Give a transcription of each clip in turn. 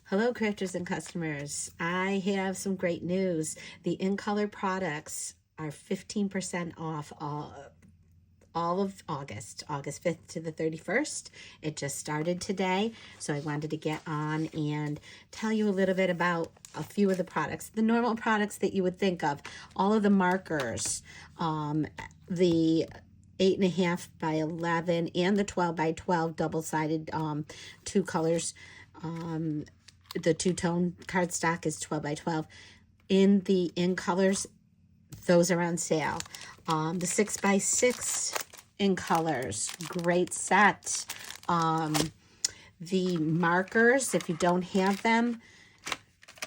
Hello, crafters and customers. I have some great news. The In Color products are 15% off all of August 5th to the 31st. It just started today, so I wanted to get on and tell you a little bit about a few of the products. The normal products that you would think of, all of the markers, the 8.5 by 11 and the 12 by 12 double-sided two colors. The two-tone cardstock is 12 by 12. In the In Colors, those are on sale. The 6 by 6 In Colors, great set. The markers, if you don't have them,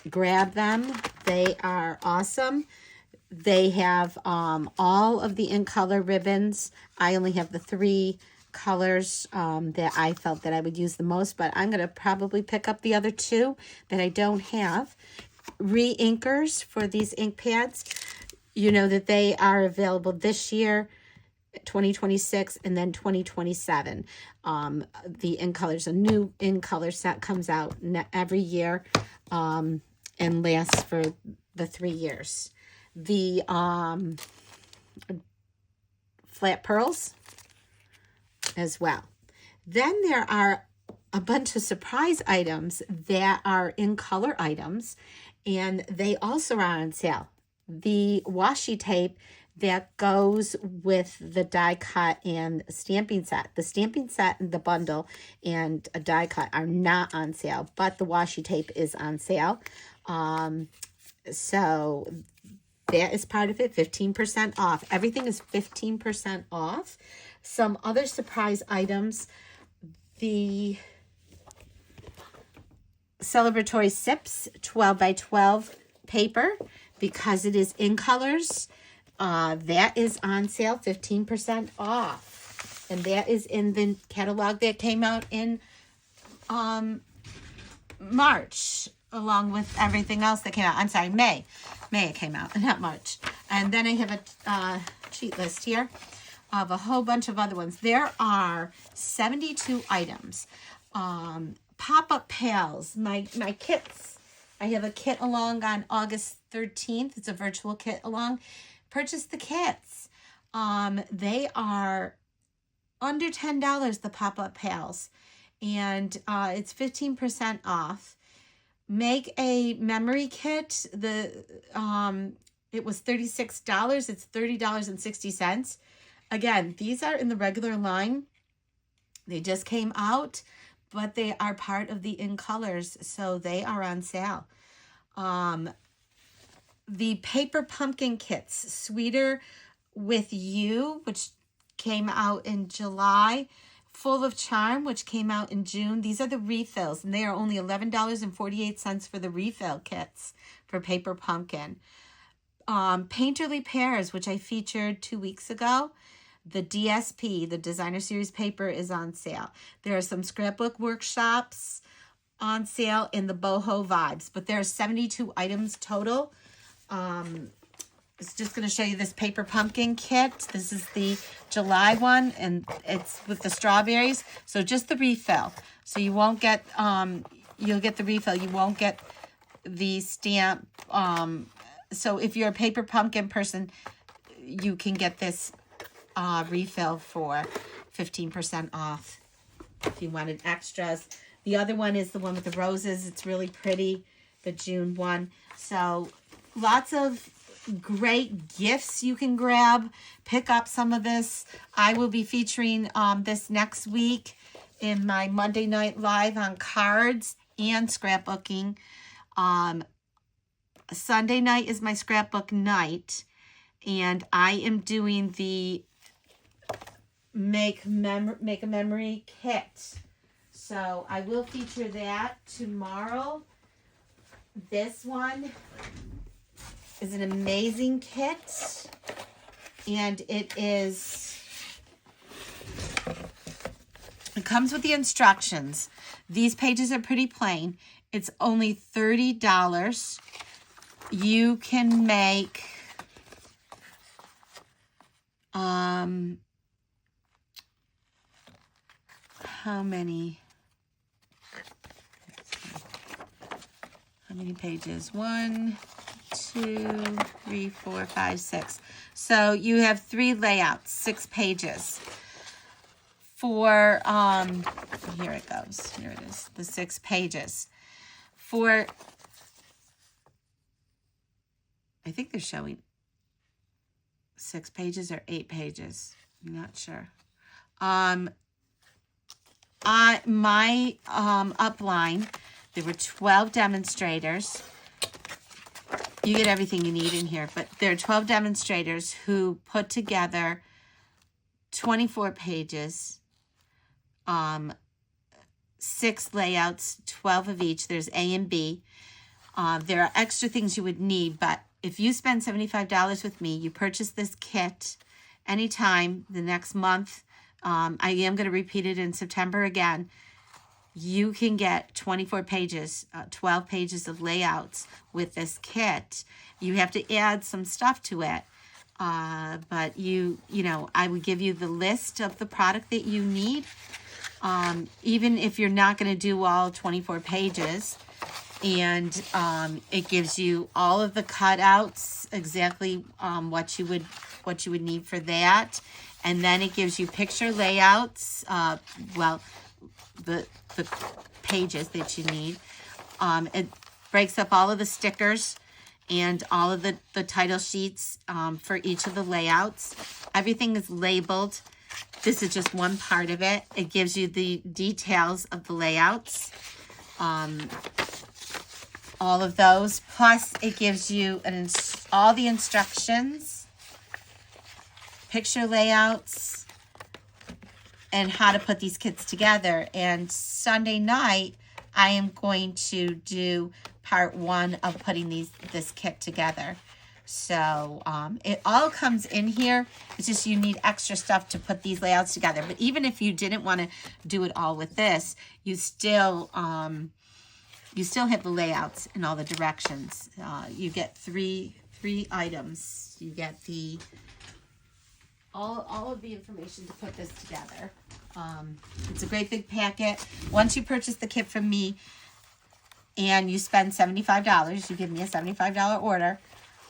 grab them. They are awesome. They have all of the In Color ribbons. I only have the 3 colors that I felt that I would use the most, but I'm going to probably pick up the other 2 that I don't have. Re-inkers for these ink pads. You know that they are available this year, 2026, and then 2027. The In Colors, a new In Color set comes out every year and lasts for the 3 years. The flat pearls as well. Then there are a bunch of surprise items that are In Color items, and they also are on sale. The washi tape that goes with the die cut and stamping set. The stamping set and the bundle and a die cut are not on sale, but the washi tape is on sale. So that is part of it, 15% off. Everything is 15% off. Some other surprise items, the celebratory sips 12 by 12 paper, because it is In Colors. That is on sale, 15% off. And that is in the catalog that came out in March, along with everything else that came out. I'm sorry, May. May it came out, not March. And then I have a cheat list here of a whole bunch of other ones. There are 72 items. Pop-up pails, my kits. I have a kit along on August 13th. It's a virtual kit along. Purchase the kits. They are under $10, the pop-up pails. And it's 15% off. Make a memory kit. It was $36. It's $30.60. Again, these are in the regular line. They just came out, but they are part of the In Colors, so they are on sale. The Paper Pumpkin Kits, Sweeter with You, which came out in July. Full of Charm, which came out in June. These are the refills, and they are only $11.48 for the refill kits for Paper Pumpkin. Painterly Pears, which I featured 2 weeks ago. The DSP, the Designer Series paper, is on sale. There are some scrapbook workshops on sale in the boho vibes, but there are 72 items total. It's just going to show you this Paper Pumpkin kit. This is the July one, and it's with the strawberries. So just the refill. So you won't get, you'll get the refill. You won't get the stamp. So if you're a Paper Pumpkin person, you can get this refill for 15% off if you wanted extras. The other one is the one with the roses. It's really pretty, the June one. So lots of great gifts you can grab. Pick up some of this. I will be featuring this next week in my Monday Night Live on cards and scrapbooking. Sunday night is my scrapbook night, and I am doing the Make a Memory kit. So I will feature that tomorrow. This one is an amazing kit, and it comes with the instructions. These pages are pretty plain. It's only $30. You can make how many? how many pages? 1, 2, 3, 4, 5, 6. So you have 3 layouts, 6 pages. For, here it goes. Here it is, the 6 pages. For, I think they're showing 6 pages or 8 pages. I'm not sure. My upline, there were 12 demonstrators. You get everything you need in here, but there are 12 demonstrators who put together 24 pages, 6 layouts, 12 of each. There's A and B. There are extra things you would need, but if you spend $75 with me, you purchase this kit anytime the next month. I am going to repeat it in September again. You can get 24 pages, 12 pages of layouts with this kit. You have to add some stuff to it. But you know, I would give you the list of the product that you need. Even if you're not going to do all 24 pages. And it gives you all of the cutouts, exactly what you would need for that. And then it gives you picture layouts, well, the pages that you need. It breaks up all of the stickers and all of the title sheets for each of the layouts. Everything is labeled. This is just one part of it. It gives you the details of the layouts. All of those. Plus, it gives you all the instructions, picture layouts, and how to put these kits together. And Sunday night, I am going to do part 1 of putting this kit together. So it all comes in here. It's just you need extra stuff to put these layouts together. But even if you didn't want to do it all with this, you still have the layouts and all the directions. You get three items. You get all of the information to put this together. It's a great big packet. Once you purchase the kit from me and you spend $75, you give me a $75 order,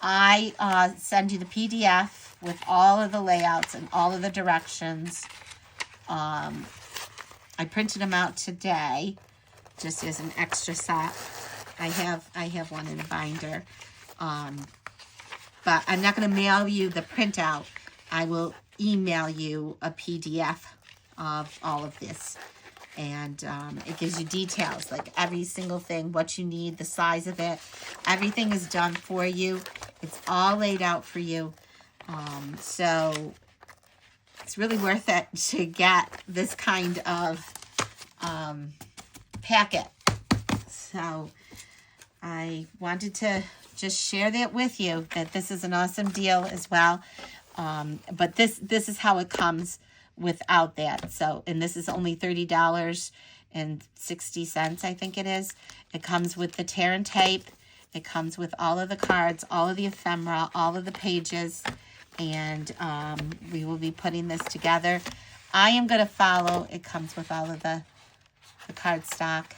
I send you the PDF with all of the layouts and all of the directions. I printed them out today, just as an extra set. I have one in a binder. But I'm not going to mail you the printout. I will email you a PDF of all of this. And it gives you details, like every single thing, what you need, the size of it. Everything is done for you. It's all laid out for you. So it's really worth it to get this kind of packet. So I wanted to just share that with you, that this is an awesome deal as well. But this is how it comes without that. So, and this is only $30.60, I think it is. It comes with the tear and tape. It comes with all of the cards, all of the ephemera, all of the pages, and we will be putting this together. I am going to follow. It comes with all of the cardstock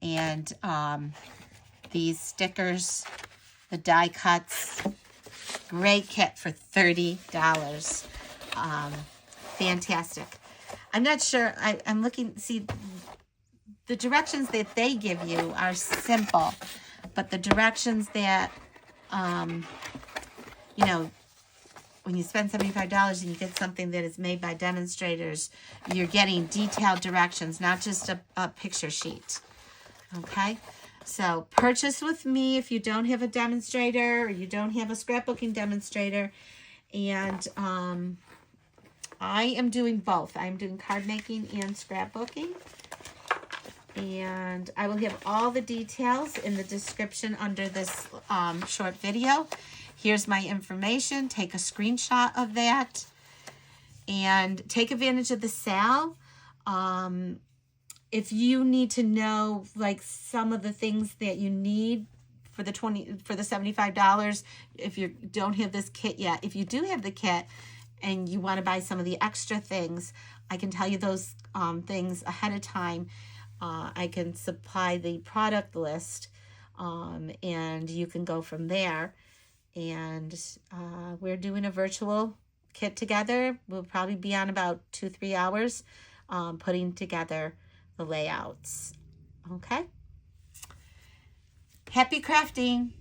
and these stickers, the die cuts. Great kit for $30. Fantastic. I'm not sure. I'm looking. See, the directions that they give you are simple, but the directions that, you know, when you spend $75 and you get something that is made by demonstrators, you're getting detailed directions, not just a picture sheet. Okay? So purchase with me if you don't have a demonstrator or you don't have a scrapbooking demonstrator. And I am doing both. I'm doing card making and scrapbooking. And I will have all the details in the description under this short video. Here's my information. Take a screenshot of that and take advantage of the sale. If you need to know like some of the things that you need for the $75, if you don't have this kit yet, if you do have the kit and you want to buy some of the extra things, I can tell you those things ahead of time. I can supply the product list and you can go from there. And we're doing a virtual kit together. We'll probably be on about 2-3 hours putting together the layouts. Okay. Happy crafting.